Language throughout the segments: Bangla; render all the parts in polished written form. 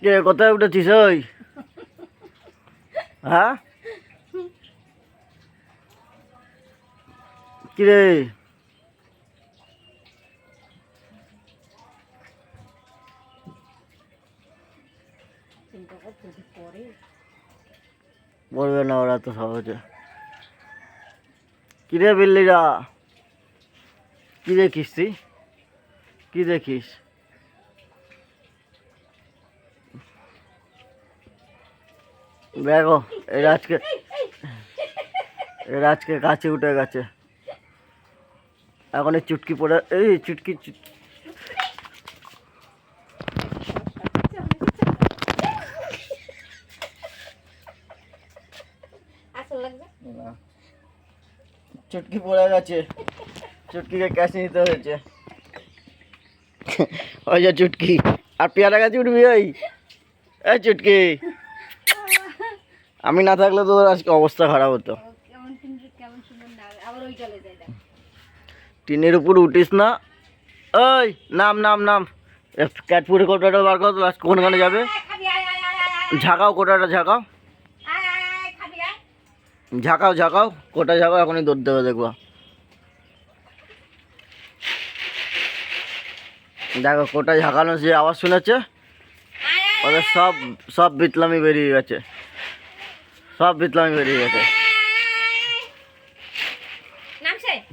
কে কোথায় উঠেছিস ওই? হ্যাঁ কিরে বলবে না ওরা তো সহজে। কিরে বিল্লিরা, কি দেখিস তুই? কি দেখিস? দেখো এরা আজকে গাছে উঠে গেছে। এখন এই চুটকি পড়ে, এই চুটকি চুটকি পড়ে গেছে, চুটকিকে ক্যাশ নিতে হয়েছে। ওই যে চুটকি, আর পেয়ারা গাছে উঠবি ওই? এই চুটকি, আমি না থাকলে তো আজকে অবস্থা খারাপ হতো। টিনের উপর উঠিস না। ওই নাম নাম নাম, ক্যাটফুডের কোটাটা বার কর, লাস্ট কোনখানে যাবে? ঝাঁকাও কোটাটা, ঝাঁকাও ঝাঁকাও ঝাঁকাও, কোটা ঝাঁকাও, এখনই দৌড় দেবে দেখবো। দেখো কোটা ঝাঁকানো যে আওয়াজ শুনেছে, ওদের সব সব বিতলামি বেরিয়ে গেছে, সব বিতলামি বেরিয়ে গেছে।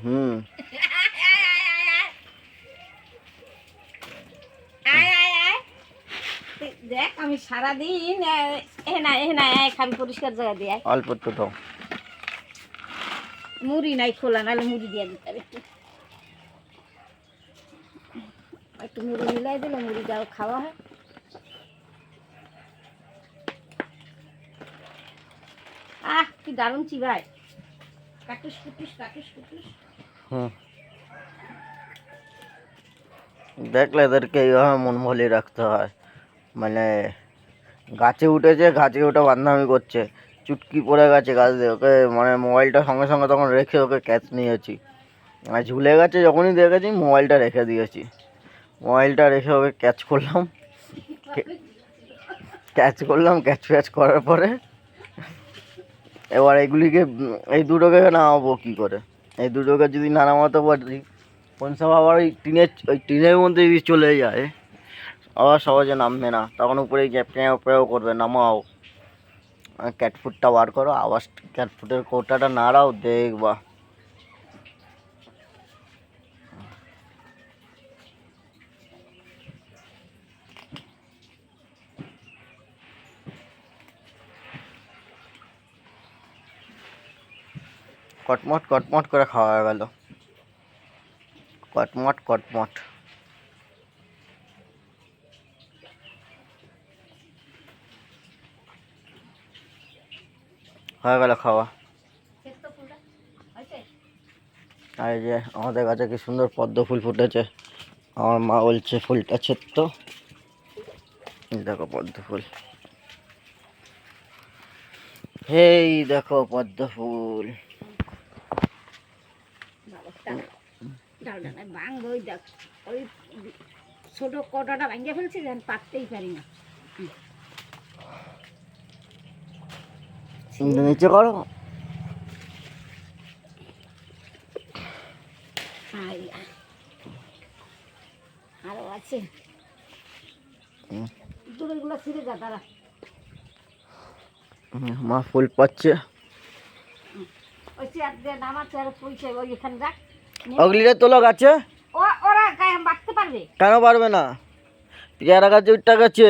হুম দেখ আমি সারাদিন খালি পরিষ্কার জায়গা দিয়ে অল্প তো মুড়ি নাই খোলা, নাহলে মুড়ি দিয়ে দিতে হবে। একটু মুড়ি মিলাই দিলে মুড়ি যাও খাওয়া হয়। আহ কি দারুণ চিবাই, কাটুস কুটুস কাটুস কুটুস। হুম, দেখলে এদেরকে এইভাবে মন ভলিয়ে রাখতে হয়। মানে গাছে উঠেছে, গাছে উঠে বান্ধামি করছে, চুটকি পড়ে গেছে গাছ দিয়ে, ওকে মানে মোবাইলটা সঙ্গে সঙ্গে তখন রেখে ওকে ক্যাচ নিয়েছি। আর ঝুলে গেছে যখনই দেখেছি মোবাইলটা রেখে দিয়েছি, মোবাইলটা রেখে ওকে ক্যাচ করলাম, ক্যাচ ফ্যাচ করার পরে এবার এগুলিকে, এই দুটোকে নামাবো কী করে? এই দুটোকে যদি না নামাতে পারি, কোন সব আবার ওই টিনের মধ্যে যদি চলে যায়, আবার সহজে নামবে না, তখন উপরে প্যাও প্যাও করবে, নামাও। ক্যাটফুটটা বার করো, আবার ক্যাটফুটের কোটাটা নাড়াও, দেখবা। কটমট কটমট করে খাওয়া গেল, কটমট কটমট। হয়ে গেল খাওয়া। আর এই যে আমাদের কাছে কি সুন্দর পদ্ম ফুল ফুটেছে, আমার মা বলছে ফুলটা ছেত্ত, দেখো পদ্ম ফুল, এই দেখো পদ্ম ফুল। ওই দেখ ওই ছোট কটাটা ভাঙিয়ে ফেলছি, পাততেই পারি না। নিচে করো, আরো আছে, দূরেগুলো ছিঁড়ে যা তারা। মা ফুল পাচ্ছে, ওই চেয়ার দিয়ে নামা, চেয়ারে পয়সা ওই এখানে রাখ। অগলিটা তোলো গাছে। ওরা গায়ে বাঁধতে পারবে কেন পারবে না? পেয়ারা গাছে উঠটা গেছে,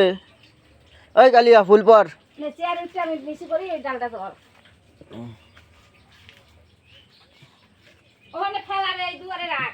ওই কালিয়া ফুল পর চেয়ারে উঠে আমি বেশি করি, এই ডালটা ধর ওখানে ফেলা রে, এই দুয়ারে রাখ।